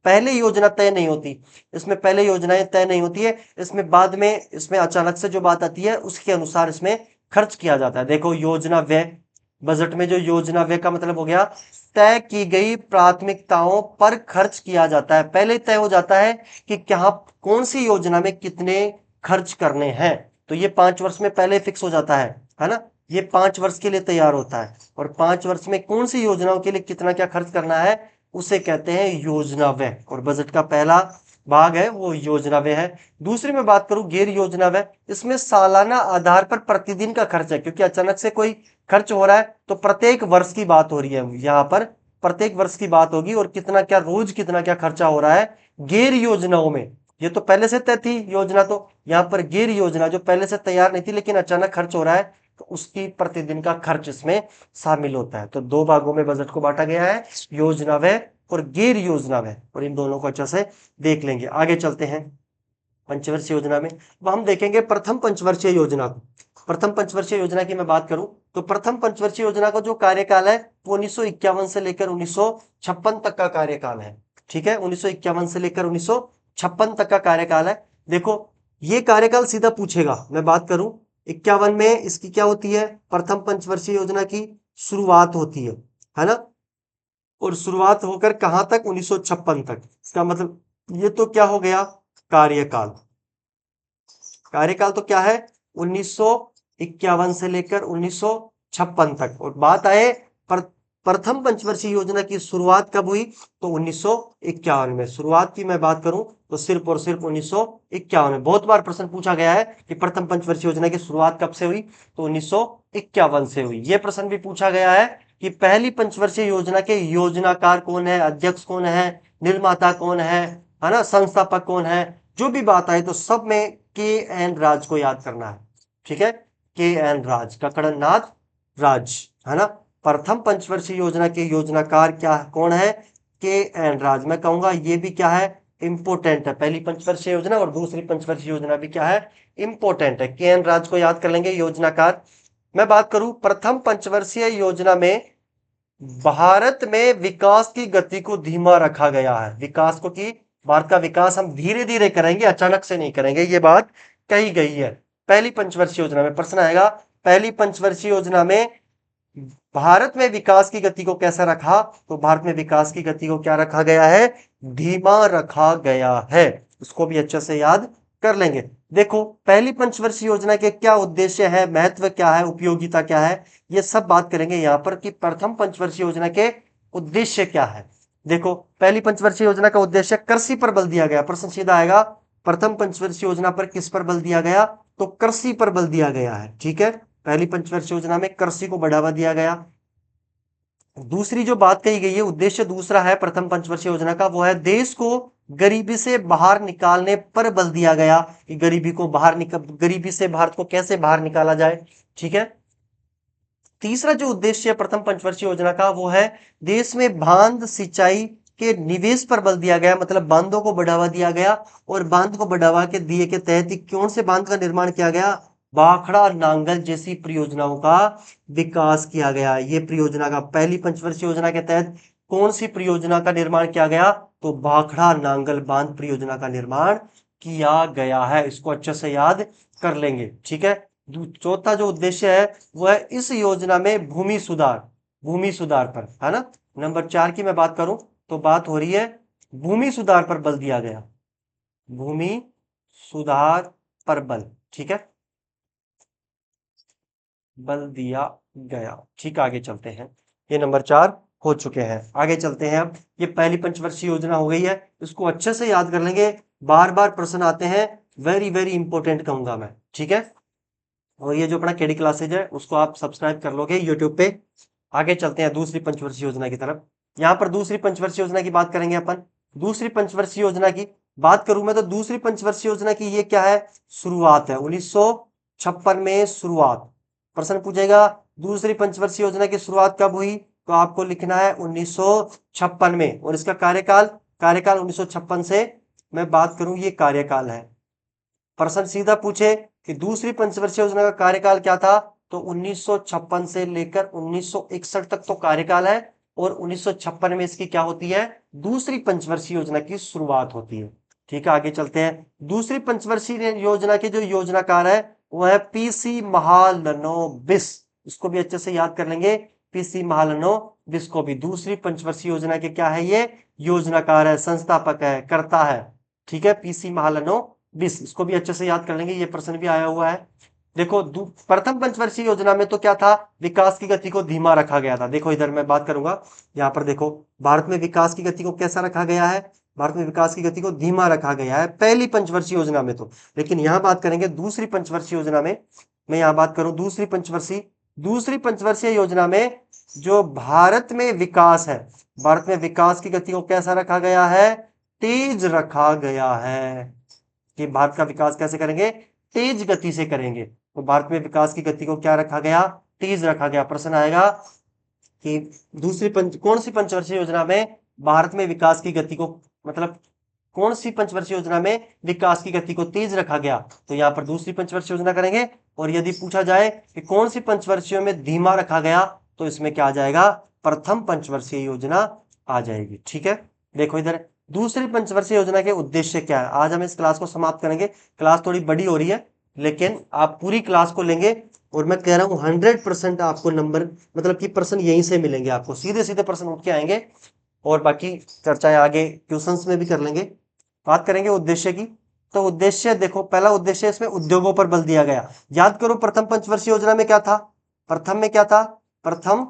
पहले योजना तय नहीं होती, इसमें पहले योजनाएं तय नहीं होती है, इसमें बाद में इसमें अचानक से जो बात आती है उसके अनुसार इसमें खर्च किया जाता है। देखो योजना व्यय, बजट में जो योजना व्यय का मतलब हो गया तय की गई प्राथमिकताओं पर खर्च किया जाता है। पहले तय हो जाता है कि क्या कौन सी योजना में कितने खर्च करने हैं, तो ये 5 वर्ष में पहले फिक्स हो जाता है ना। ये 5 वर्ष के लिए तैयार होता है और 5 वर्ष में कौन सी योजनाओं के लिए कितना क्या खर्च करना है उसे कहते हैं योजना व्यय। और बजट का पहला भाग है वो योजना व्यय है। दूसरी में बात करूं गैर योजना व्यय, इसमें सालाना आधार पर प्रतिदिन का खर्च है, क्योंकि अचानक से कोई खर्च हो रहा है तो प्रत्येक वर्ष की बात हो रही है, यहाँ पर प्रत्येक वर्ष की बात होगी और कितना क्या रोज कितना क्या खर्चा हो रहा है। गैर योजनाओं में ये तो पहले से तय थी योजना, तो यहाँ पर गैर योजना जो पहले से तैयार नहीं थी लेकिन अचानक खर्च हो रहा है तो उसकी प्रतिदिन का खर्च इसमें शामिल होता है। तो 2 भागों में बजट को बांटा गया है, योजना व्यय और गैर योजना व्यय, और इन दोनों को अच्छे से देख लेंगे। आगे चलते हैं पंचवर्षीय योजना में, अब हम देखेंगे प्रथम पंचवर्षीय योजना को। प्रथम पंचवर्षीय योजना की मैं बात करूं तो प्रथम पंचवर्षीय योजना का जो कार्यकाल है वो 1951 से लेकर 1956 तक का कार्यकाल है। ठीक है, 1951 से लेकर 1956 तक का कार्यकाल है। देखो ये कार्यकाल सीधा पूछेगा, मैं बात करूं 1951 में इसकी क्या होती है, प्रथम पंचवर्षीय योजना की शुरुआत होती है ना। और शुरुआत होकर कहां तक, 1956 तक। इसका मतलब ये तो क्या हो गया, कार्यकाल। कार्यकाल तो क्या है, 1951 से लेकर 1956 तक। और बात आए प्रथम पंचवर्षीय योजना की शुरुआत कब हुई, तो 1951 में। शुरुआत की मैं बात करूं तो सिर्फ और सिर्फ 1951 में। बहुत बार प्रश्न पूछा गया है कि प्रथम पंचवर्षीय योजना की शुरुआत कब से हुई, तो 1951 से हुई। यह प्रश्न भी पूछा गया है कि पहली पंचवर्षीय योजना के योजनाकार कौन है, अध्यक्ष कौन है, निर्माता कौन है ना, संस्थापक कौन है। जो भी बात आए तो सब में के एन राज को याद करना है, ठीक है। के एन राज, ककड़नाथ राज, है ना। प्रथम पंचवर्षीय योजना के योजनाकार क्या कौन है, के एन राज। मैं कहूंगा ये भी क्या है, इंपोर्टेंट है। पहली पंचवर्षीय योजना और दूसरी पंचवर्षीय योजना भी क्या है, इंपोर्टेंट है। के एन राज को याद कर लेंगे, योजनाकार। मैं बात करूं प्रथम पंचवर्षीय योजना में भारत में विकास की गति को धीमा रखा गया है। विकास को की भारत का विकास हम धीरे धीरे करेंगे, अचानक से नहीं करेंगे, ये बात कही गई है। पहली पंचवर्षीय योजना में प्रश्न आएगा, पहली पंचवर्षीय योजना में भारत में विकास की गति को कैसा रखा, तो भारत में विकास की गति को क्या रखा गया है, धीमा रखा गया है। उसको भी अच्छे से याद कर लेंगे। देखो पहली पंचवर्षीय योजना के क्या उद्देश्य है, महत्व क्या है, उपयोगिता क्या है, ये सब बात करेंगे यहां पर कि प्रथम पंचवर्षीय योजना के उद्देश्य क्या है। देखो पहली पंचवर्षीय योजना का उद्देश्य कृषि पर बल दिया गया। प्रश्न सीधा आएगा, प्रथम पंचवर्षीय योजना पर किस पर बल दिया गया, तो कृषि पर बल दिया गया है, ठीक है। पहली पंचवर्षीय योजना में कृषि को बढ़ावा दिया गया। दूसरी जो बात कही गई है, उद्देश्य दूसरा है प्रथम पंचवर्षीय योजना का, वो है देश को गरीबी से बाहर निकालने पर बल दिया गया कि गरीबी से भारत को कैसे बाहर निकाला जाए, ठीक है। तीसरा जो उद्देश्य है प्रथम पंचवर्षीय योजना का, वो है देश में बांध सिंचाई के निवेश पर बल दिया गया। मतलब बांधों को बढ़ावा दिया गया, और बांध को बढ़ावा के दिए के तहत ही कौन से बांध का निर्माण किया गया, भाखड़ा नांगल जैसी परियोजनाओं का विकास किया गया। ये परियोजना का पहली पंचवर्षीय योजना के तहत कौन सी परियोजना का निर्माण किया गया, तो भाखड़ा नांगल बांध परियोजना का निर्माण किया गया है। इसको अच्छे से याद कर लेंगे, ठीक है। चौथा जो उद्देश्य है वो है इस योजना में भूमि सुधार पर, है ना। नंबर 4 की मैं बात करूं तो बात हो रही है भूमि सुधार पर बल दिया गया, भूमि सुधार पर बल, ठीक है, बल दिया गया। ठीक, आगे चलते हैं। ये नंबर 4 हो चुके हैं, आगे चलते हैं। अब ये पहली पंचवर्षीय योजना हो गई है, इसको अच्छे से याद कर लेंगे। बार बार प्रश्न आते हैं, वेरी वेरी इंपॉर्टेंट कहूंगा मैं, ठीक है। और ये जो अपना केडी क्लासेज है उसको आप सब्सक्राइब कर लोगे यूट्यूब पे। आगे चलते हैं दूसरी पंचवर्षीय योजना की तरफ। यहाँ पर दूसरी पंचवर्षीय योजना की बात करेंगे अपन। दूसरी पंचवर्षीय योजना की बात करूं मैं तो दूसरी पंचवर्षीय योजना की ये क्या है, शुरुआत है। 1956 में शुरुआत। प्रश्न पूछेगा दूसरी पंचवर्षीय योजना की शुरुआत कब हुई, तो आपको लिखना है 1956 में। और इसका कार्यकाल 1956 से मैं बात करूं, ये कार्यकाल है। प्रश्न सीधा पूछे कि दूसरी पंचवर्षीय योजना का कार्यकाल क्या था, तो 1956 से लेकर 1961 तक तो कार्यकाल है, और 1956 में इसकी क्या होती है, दूसरी पंचवर्षीय योजना की शुरुआत होती है। ठीक है, आगे चलते हैं। दूसरी पंचवर्षीय योजना के जो योजनाकार है वो है पीसी महालनोबिस। इसको भी अच्छे से याद कर लेंगे, पीसी महालनोबिस को भी। दूसरी पंचवर्षीय योजना के क्या है, ये योजनाकार है, संस्थापक है, करता है, ठीक है, पीसी महालनोबिस। इसको भी अच्छे से याद कर लेंगे, ये प्रश्न भी आया हुआ है। देखो प्रथम पंचवर्षीय योजना में तो क्या था, विकास की गति को धीमा रखा गया था। देखो इधर मैं बात करूंगा, यहाँ पर देखो भारत में विकास की गति को कैसा रखा गया है, भारत में विकास की गति को धीमा रखा गया है पहली पंचवर्षीय योजना में तो। लेकिन यहां बात करेंगे दूसरी पंचवर्षीय योजना में। मैं यहां बात करूं दूसरी पंचवर्षीय योजना में जो भारत में विकास है, भारत में विकास की गति को कैसा रखा गया है, तेज रखा गया है। कि भारत का विकास कैसे करेंगे, तेज गति से करेंगे। तो भारत में विकास की गति को क्या रखा गया, तेज रखा गया। प्रश्न आएगा कि कौन सी पंचवर्षीय योजना में भारत में विकास की गति को, मतलब कौन सी पंचवर्षीय योजना में विकास की गति को तेज रखा गया, तो यहां पर दूसरी पंचवर्षीय योजना करेंगे। और यदि पूछा जाए कि कौन सी पंचवर्षीय में धीमा रखा गया, तो इसमें क्या आ जाएगा, प्रथम पंचवर्षीय योजना आ जाएगी। ठीक है, देखो इधर दूसरी पंचवर्षीय योजना के उद्देश्य क्या है। आज हम इस क्लास को समाप्त करेंगे, क्लास थोड़ी बड़ी हो रही है, लेकिन आप पूरी क्लास को लेंगे और मैं कह रहा हूं 100% आपको नंबर मतलब कि पर्सन यहीं से मिलेंगे, आपको सीधे सीधे पर्सन उठ के आएंगे। और बाकी चर्चाएं आगे ट्यूशंस में भी कर लेंगे। बात करेंगे उद्देश्य की। तो उद्देश्य देखो, पहला उद्देश्य इसमें उद्योगों पर बल दिया गया। याद करो प्रथम पंचवर्षीय योजना में क्या था, प्रथम में क्या था, प्रथम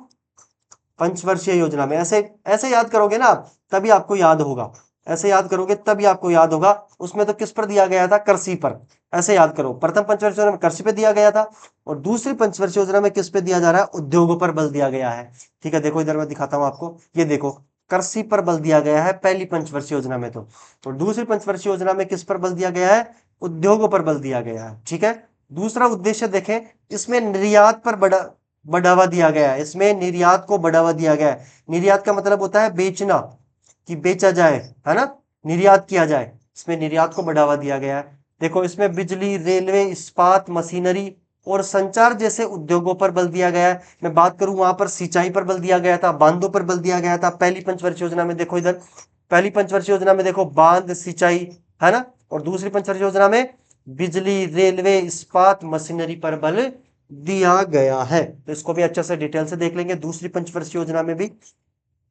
पंचवर्षीय योजना में ऐसे ऐसे याद करोगे ना आप, तभी आपको याद होगा, ऐसे याद करोगे तभी आपको याद होगा। उसमें तो किस पर दिया गया था, कृषि पर। ऐसे याद करो, प्रथम पंचवर्षीय योजना में कृषि पे दिया गया था और दूसरी पंचवर्षीय योजना में किस पे दिया जा रहा है, उद्योगों पर बल दिया गया है। ठीक है, देखो इधर मैं दिखाता हूं आपको, ये देखो कृषि पर बल दिया गया है पहली पंचवर्षीय योजना में, तो दूसरी पंचवर्षीय योजना में किस पर बल दिया गया है, उद्योगों पर बल दिया गया है। ठीक है, दूसरा उद्देश्य देखें, इसमें निर्यात पर बढ़ावा दिया गया है, इसमें निर्यात को बढ़ावा दिया गया है। निर्यात का मतलब होता है बेचना, कि बेचा जाए, है ना, निर्यात किया जाए, इसमें निर्यात को बढ़ावा दिया गया है। देखो इसमें बिजली, रेलवे, इस्पात, मशीनरी और संचार जैसे उद्योगों पर बल दिया गया है। मैं बात करूं वहां पर सिंचाई पर बल दिया गया था, बांधों पर बल दिया गया था पहली पंचवर्षीय योजना में। देखो इधर पहली पंचवर्षीय योजना में देखो बांध, सिंचाई, है ना, और दूसरी पंचवर्षीय योजना में बिजली, रेलवे, इस्पात, मशीनरी पर बल दिया गया है। तो इसको भी अच्छे से डिटेल से देख लेंगे दूसरी पंचवर्षीय योजना में भी।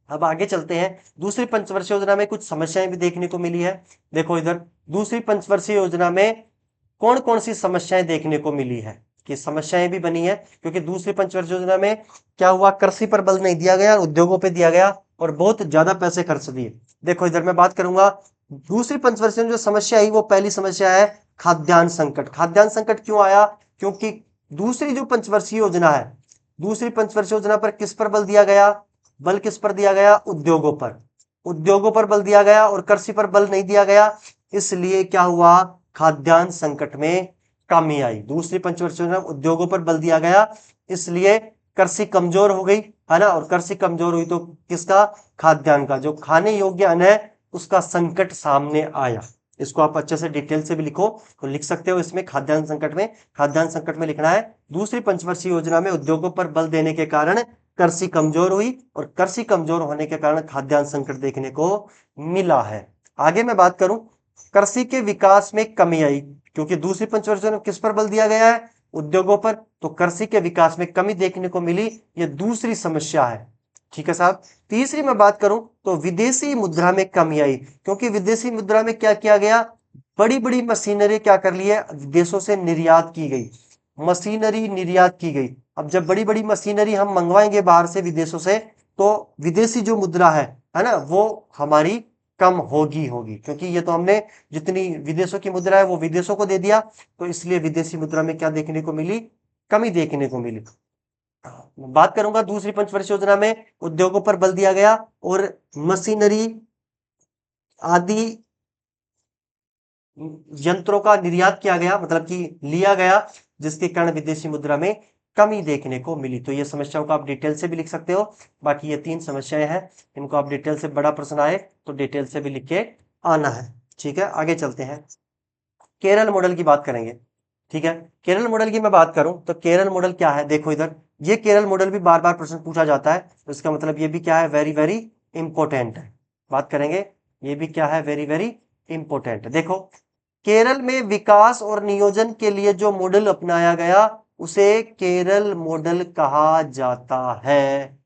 अब आगे चलते हैं, दूसरी पंचवर्षीय योजना में कुछ समस्याएं भी देखने को मिली है। देखो इधर दूसरी पंचवर्षीय योजना में कौन कौन सी समस्याएं देखने को मिली है, कि समस्याएं भी बनी है, क्योंकि दूसरी पंचवर्षीय योजना में क्या हुआ, कृषि पर बल नहीं दिया गया, उद्योगों पे दिया गया और बहुत ज्यादा पैसे खर्च दिए। देखो इधर मैं बात करूंगा दूसरी पंचवर्षीय में जो समस्या आई, वो पहली समस्या है खाद्यान्न संकट। खाद्यान्न संकट क्यों आया, क्योंकि दूसरी जो पंचवर्षीय योजना है, दूसरी पंचवर्षीय योजना पर किस पर बल दिया गया, बल किस पर दिया गया, उद्योगों पर। उद्योगों पर बल दिया गया और कृषि पर बल नहीं दिया गया, इसलिए क्या हुआ, खाद्यान्न संकट में कमी आई। दूसरी पंचवर्षीय योजना उद्योगों पर बल दिया गया, इसलिए कृषि कमजोर हो गई, है ना, और कृषि कमजोर हुई तो किसका, खाद्यान्न का, जो खाने योग्य अन्न है उसका संकट सामने आया। इसको आप अच्छे से डिटेल से भी लिखो, तो लिख सकते हो इसमें खाद्यान्न संकट में, खाद्यान्न संकट में लिखना है दूसरी पंचवर्षीय योजना में उद्योगों पर बल देने के कारण कृषि कमजोर हुई और कृषि कमजोर होने के कारण खाद्यान्न संकट देखने को मिला है। आगे मैं बात करूं, कृषि के विकास में कमी आई, क्योंकि दूसरी पंचवर्षीय में किस पर बल दिया गया है, उद्योगों पर, तो कृषि के विकास में कमी देखने को मिली, यह दूसरी समस्या है। ठीक है साहब, तीसरी मैं बात करूं तो विदेशी मुद्रा में कमी आई, क्योंकि विदेशी मुद्रा में क्या किया गया, बड़ी बड़ी मशीनरी क्या कर ली है, विदेशों से निर्यात की गई, मशीनरी निर्यात की गई। अब जब बड़ी बड़ी मशीनरी हम मंगवाएंगे बाहर से, विदेशों से, तो विदेशी जो मुद्रा है ना, वो हमारी कम होगी होगी, क्योंकि ये तो हमने जितनी विदेशों की मुद्रा है वो विदेशों को दे दिया, तो इसलिए विदेशी मुद्रा में क्या देखने को मिली, कमी देखने को मिली। बात करूंगा दूसरी पंचवर्षीय योजना में उद्योगों पर बल दिया गया और मशीनरी आदि यंत्रों का निर्यात किया गया, मतलब कि लिया गया, जिसके कारण विदेशी मुद्रा में कमी देखने को मिली। तो ये समस्याओं को आप डिटेल से भी लिख सकते हो। बाकी ये 3 समस्याएं हैं, इनको आप डिटेल से, बड़ा प्रश्न आए तो डिटेल से भी लिख के आना है। ठीक है, आगे चलते हैं, केरल मॉडल की बात करेंगे। ठीक है, केरल मॉडल की मैं बात करूं तो केरल मॉडल क्या है, देखो इधर ये केरल मॉडल भी बार बार प्रश्न पूछा जाता है, तो इसका मतलब ये भी क्या है, वेरी वेरी इंपॉर्टेंट है। बात करेंगे, ये भी क्या है, वेरी वेरी इंपॉर्टेंट। देखो केरल में विकास और नियोजन के लिए जो मॉडल अपनाया गया उसे केरल मॉडल कहा जाता है।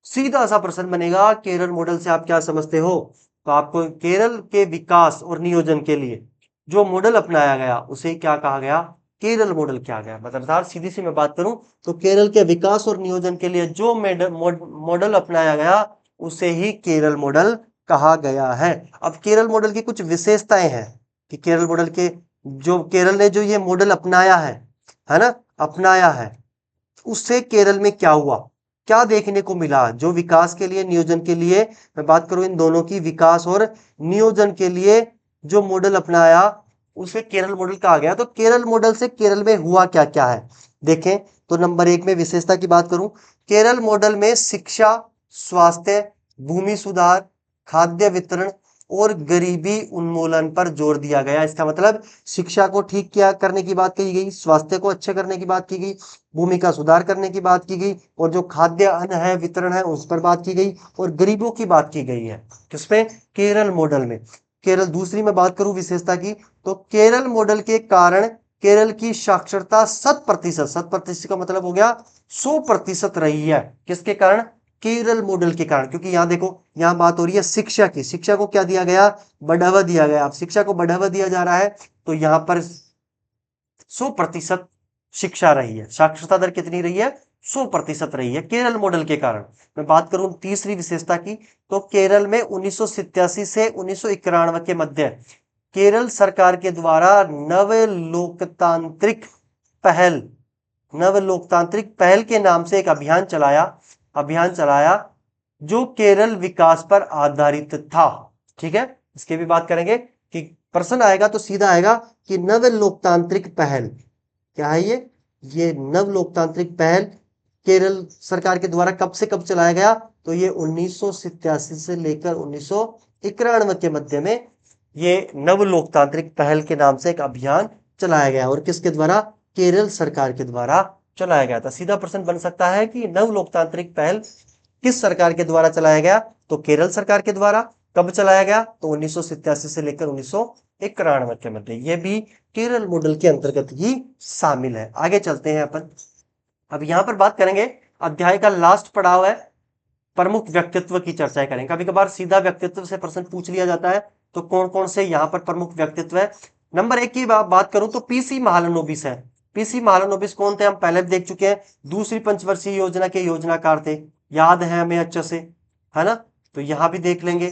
सीधा सा प्रश्न बनेगा, केरल मॉडल से आप क्या समझते हो, तो आपको केरल के विकास और नियोजन के लिए जो मॉडल अपनाया गया उसे क्या कहा गया, केरल मॉडल क्या गया। मतलब सीधी सी मैं बात करूं तो केरल के विकास और नियोजन के लिए जो मॉडल अपनाया गया उसे ही केरल मॉडल कहा गया है। अब केरल मॉडल की कुछ विशेषताएं हैं, कि केरल मॉडल के, जो केरल ने जो ये मॉडल अपनाया है ना, अपनाया है, उससे केरल में क्या हुआ, क्या देखने को मिला, जो विकास के लिए, नियोजन के लिए, मैं बात करूं इन दोनों की, विकास और नियोजन के लिए जो मॉडल अपनाया उसे केरल मॉडल कहा गया। तो केरल मॉडल से केरल में हुआ क्या क्या है, देखें तो नंबर 1 में विशेषता की बात करूं, केरल मॉडल में शिक्षा, स्वास्थ्य, भूमि सुधार, खाद्य वितरण और गरीबी उन्मूलन पर जोर दिया गया। इसका मतलब शिक्षा को ठीक किया करने की बात कही गई, स्वास्थ्य को अच्छे करने की बात की गई, भूमि का सुधार करने की बात की गई, और जो खाद्य अन्न है, वितरण है, उस पर बात की गई, और गरीबों की बात की गई है। किसमें, केरल मॉडल में। केरल, दूसरी मैं बात करूं विशेषता की, तो केरल मॉडल के कारण केरल की साक्षरता 100% का मतलब हो गया 100% रही है। किसके कारण? केरल मॉडल के कारण। क्योंकि यहां देखो, यहां बात हो रही है शिक्षा की। शिक्षा को क्या दिया गया? बढ़ावा दिया गया। अब शिक्षा को बढ़ावा दिया जा रहा है तो यहां पर 100% शिक्षा रही है। साक्षरता दर कितनी रही है? 100% रही है केरल मॉडल के कारण। मैं बात करूं तीसरी विशेषता की, तो केरल में 1987 से 1991 के मध्य केरल सरकार के द्वारा नव लोकतांत्रिक पहल के नाम से एक अभियान चलाया जो केरल विकास पर आधारित था। ठीक है, इसके भी बात करेंगे कि प्रश्न आएगा तो सीधा आएगा कि नव लोकतांत्रिक पहल क्या है ये नव लोकतांत्रिक पहल केरल सरकार के द्वारा कब से कब चलाया गया? तो ये 1987 से लेकर 1991 के मध्य में ये नव लोकतांत्रिक पहल के नाम से एक अभियान चलाया गया। और किसके द्वारा? केरल सरकार के द्वारा चलाया गया था। सीधा प्रश्न बन सकता है कि नव लोकतांत्रिक पहल किस सरकार के द्वारा चलाया गया? तो केरल सरकार के द्वारा। कब चलाया गया? तो 1987 से लेकर 1991 के मध्य। यह भी केरल मॉडल के अंतर्गत ही शामिल है। आगे चलते हैं अपन। अब यहां पर बात करेंगे, अध्याय का लास्ट पड़ाव है प्रमुख व्यक्तित्व की चर्चा करेंगे। कभी कभार सीधा व्यक्तित्व से प्रश्न पूछ लिया जाता है, तो कौन कौन से यहां पर प्रमुख व्यक्तित्व है। नंबर 1 की बात करूं तो पीसी महालनोबिस है। पीसी महालनोबिस कौन थे? हम पहले भी देख चुके हैं, दूसरी पंचवर्षीय योजना के योजनाकार थे, याद है हमें अच्छे से, है ना। तो यहां भी देख लेंगे।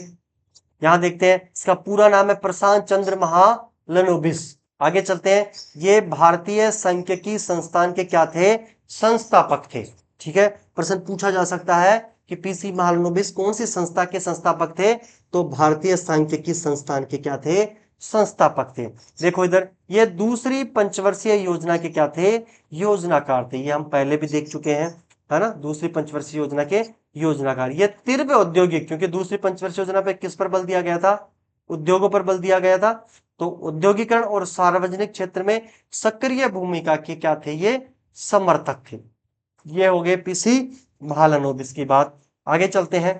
यहां देखते हैं, इसका पूरा नाम है प्रशांत चंद्र महालनोबिस। आगे चलते हैं, ये भारतीय सांख्यिकी संस्थान के क्या थे? संस्थापक थे। ठीक है, प्रश्न पूछा जा सकता है कि पीसी महालनोबिस कौन सी संस्था के संस्थापक थे? तो भारतीय सांख्यिकी संस्थान के क्या थे? संस्थापक थे। देखो इधर, ये दूसरी पंचवर्षीय योजना के क्या थे? योजनाकार थे। ये हम पहले भी देख चुके हैं, है ना, दूसरी पंचवर्षीय योजना के योजनाकार। ये तीव्र औद्योगिक, क्योंकि दूसरी पंचवर्षीय योजना पे किस पर बल दिया गया था? उद्योगों पर बल दिया गया था। तो औद्योगिकरण और सार्वजनिक क्षेत्र में सक्रिय भूमिका के क्या थे? ये समर्थक थे। ये हो गए पीसी महालनोबिस की बात। आगे चलते हैं।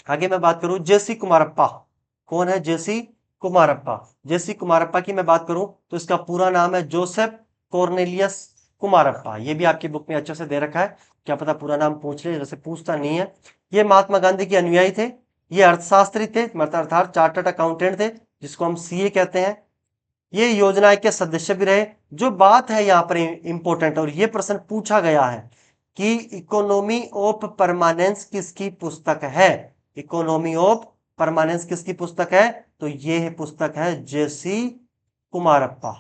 आगे मैं बात करूं जेसी कुमारप्पा। कौन है जेसी कुमारप्पा? जेसी कुमारप्पा की मैं बात करूं तो इसका पूरा नाम है जोसेफ कॉर्नेलियस कुमारप्पा। ये भी आपकी बुक में अच्छे से दे रखा है, क्या पता पूरा नाम पूछ ले, वैसे पूछता नहीं है। ये महात्मा गांधी के अनुयायी थे। ये अर्थशास्त्री थे, अर्थात चार्टर्ड अकाउंटेंट थे, जिसको हम सीए कहते हैं। ये योजना के सदस्य भी रहे। जो बात है यहाँ पर इंपॉर्टेंट, और ये प्रश्न पूछा गया है कि इकोनॉमी ऑफ परमानेंस किसकी पुस्तक है? इकोनॉमी ऑफ परमानेंस किसकी पुस्तक है? तो ये पुस्तक है जेसी कुमारप्पा।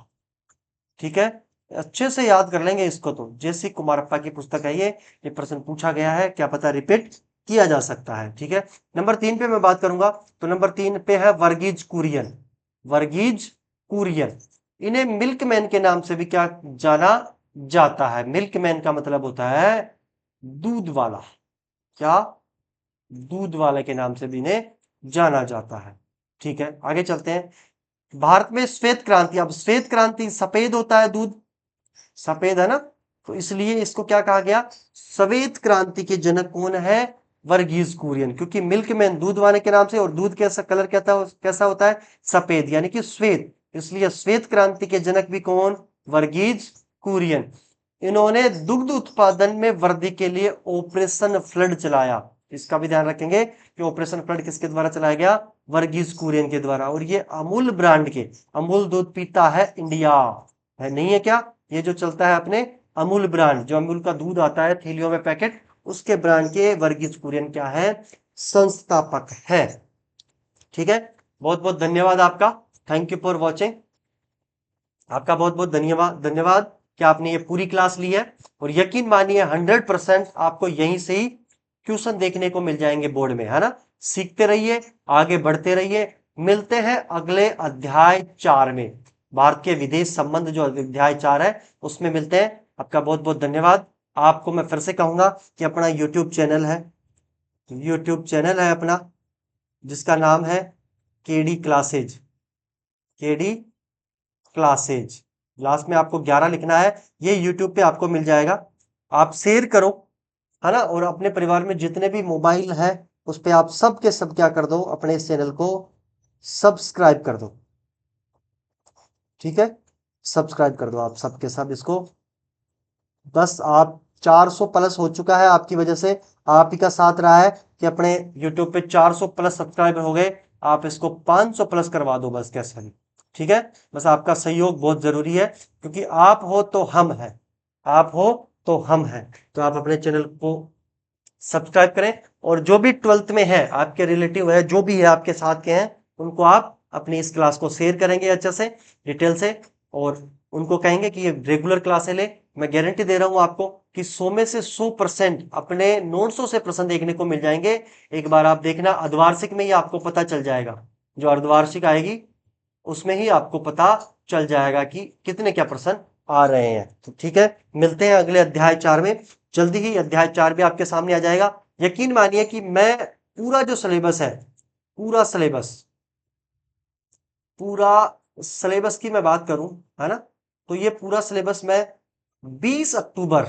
ठीक है, अच्छे से याद कर लेंगे इसको। तो जेसी कुमारप्पा की पुस्तक है ये प्रश्न पूछा गया है, क्या पता रिपीट किया जा सकता है। ठीक है, नंबर 3 पे मैं बात करूंगा, तो नंबर 3 पे है वर्गीज कुरियन। वर्गीज कुरियन, इन्हें मिल्कमैन के नाम से भी क्या जाना जाता है? मिल्कमैन का मतलब होता है दूध वाला। क्या? दूध वाले के नाम से भी इन्हें जाना जाता है। ठीक है, आगे चलते हैं। भारत में श्वेत क्रांति, अब श्वेत क्रांति सफेद होता है दूध, सफेद है ना, तो इसलिए इसको क्या कहा गया? श्वेत क्रांति के जनक कौन है? वर्गीज कुरियन। क्योंकि मिल्कमैन दूध वाले के नाम से, और दूध कैसा कलर कैसा होता है? सफेद, यानी कि श्वेत, इसलिए श्वेत क्रांति के जनक भी कौन? वर्गीज कुरियन। इन्होंने दुग्ध उत्पादन में वृद्धि के लिए ऑपरेशन फ्लड चलाया। इसका भी ध्यान रखेंगे कि ऑपरेशन फ्लड किसके द्वारा चलाया गया? वर्गीज कुरियन के द्वारा। और ये अमूल ब्रांड के, अमूल दूध पीता है इंडिया, है नहीं है क्या? ये जो चलता है अपने अमूल ब्रांड, जो अमूल का दूध आता है थैलियों में पैकेट, उसके ब्रांड के वर्गीज कुरियन क्या है? संस्थापक है। ठीक है, बहुत बहुत धन्यवाद आपका। Thank you for watching. आपका बहुत बहुत धन्यवाद कि आपने ये पूरी क्लास ली है। और यकीन मानिए 100% आपको यहीं से ही क्वेश्चन देखने को मिल जाएंगे बोर्ड में, है ना। सीखते रहिए, आगे बढ़ते रहिए। मिलते हैं अगले अध्याय 4 में, भारत के विदेश संबंध जो अध्याय 4 है उसमें मिलते हैं। आपका बहुत बहुत धन्यवाद। आपको मैं फिर से कहूंगा कि अपना यूट्यूब चैनल है अपना, जिसका नाम है KD classes. KD classes, last में आपको 11 लिखना है। ये यूट्यूब पे आपको मिल जाएगा। आप शेयर करो, है ना, और अपने परिवार में जितने भी मोबाइल है उस पे आप सब के सब क्या कर दो? अपने इस चैनल को सब्सक्राइब कर दो। ठीक है। सब्सक्राइब कर दो आप सबके सब इसको। बस आप 400 प्लस हो चुका है आपकी वजह से, आप ही का साथ रहा है कि अपने YouTube पे 400 प्लस सब्सक्राइबर हो गए। आप इसको 500 प्लस करवा दो बस, कैसे भी, ठीक है। बस आपका सहयोग बहुत जरूरी है, क्योंकि आप हो तो हम हैं, आप हो तो हम हैं। तो आप अपने चैनल को सब्सक्राइब करें, और जो भी 12th में है, आपके रिलेटिव है, जो भी है आपके साथ के हैं, उनको आप अपनी इस क्लास को शेयर करेंगे अच्छे से, डिटेल से, और उनको कहेंगे कि ये रेगुलर क्लासें ले। मैं गारंटी दे रहा हूं आपको कि 100 में से 100% अपने 900 से प्रश्न देखने को मिल जाएंगे। एक बार आप देखना, अर्धवार्षिक में ही आपको पता चल जाएगा, जो अर्धवार्षिक आएगी उसमें ही आपको पता चल जाएगा कि कितने क्या प्रश्न आ रहे हैं। तो ठीक है, मिलते हैं अगले अध्याय 4 में। जल्दी ही अध्याय 4 भी आपके सामने आ जाएगा। यकीन मानिए कि मैं पूरा जो सिलेबस है, पूरा सिलेबस, पूरा सिलेबस की मैं बात करूं, है ना, तो ये पूरा सिलेबस मैं 20 अक्टूबर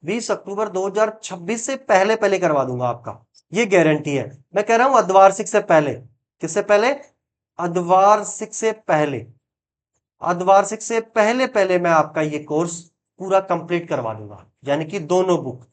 20 अक्टूबर 2026 से पहले पहले करवा दूंगा आपका, ये गारंटी है। मैं कह रहा हूं अर्धवार्षिक से पहले। किससे पहले? अर्धवार्षिक से पहले। अर्धवार्षिक से पहले पहले मैं आपका ये कोर्स पूरा कंप्लीट करवा दूंगा, यानी कि दोनों बुक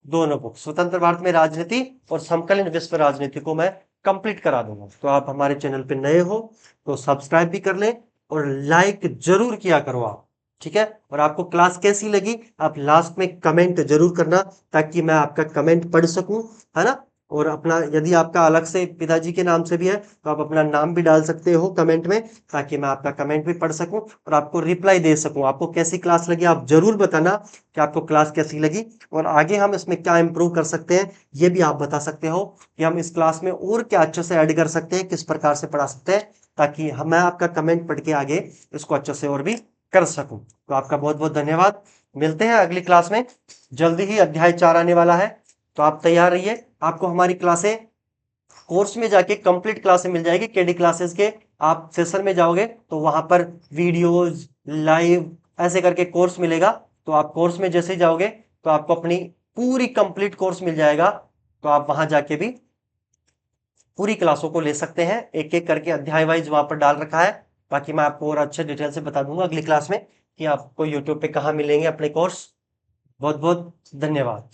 दोनों बुक स्वतंत्र भारत में राजनीति और समकालीन विश्व राजनीति को मैं कंप्लीट करा दूंगा। तो आप हमारे चैनल पे नए हो तो सब्सक्राइब भी कर लें, और लाइक जरूर किया करो आप, ठीक है। और आपको क्लास कैसी लगी आप लास्ट में कमेंट जरूर करना, ताकि मैं आपका कमेंट पढ़ सकूं, है ना। और अपना, यदि आपका अलग से पिताजी के नाम से भी है तो आप अपना नाम भी डाल सकते हो कमेंट में, ताकि मैं आपका कमेंट भी पढ़ सकूं और आपको रिप्लाई दे सकूं। आपको कैसी क्लास लगी आप जरूर बताना कि आपको क्लास कैसी लगी, और आगे हम इसमें क्या इंप्रूव कर सकते हैं ये भी आप बता सकते हो, कि हम इस क्लास में और क्या अच्छे से ऐड कर सकते हैं, किस प्रकार से पढ़ा सकते हैं, ताकि मैं आपका कमेंट पढ़ के आगे इसको अच्छे से और भी कर सकूं। तो आपका बहुत बहुत धन्यवाद। मिलते हैं अगली क्लास में, जल्दी ही अध्याय 4 आने वाला है, तो आप तैयार रहिए। आपको हमारी क्लासें कोर्स में जाके कंप्लीट क्लासें मिल जाएगी केडी क्लासेस के। आप सेशन में जाओगे तो वहां पर वीडियोज लाइव ऐसे करके कोर्स मिलेगा। तो आप कोर्स में जैसे ही जाओगे तो आपको अपनी पूरी कंप्लीट कोर्स मिल जाएगा। तो आप वहां जाके भी पूरी क्लासों को ले सकते हैं, एक एक करके अध्याय वाइज वहां पर डाल रखा है। बाकी मैं आपको और अच्छे डिटेल से बता दूंगा अगली क्लास में कि आपको यूट्यूब पे कहाँ मिलेंगे अपने कोर्स। बहुत बहुत धन्यवाद।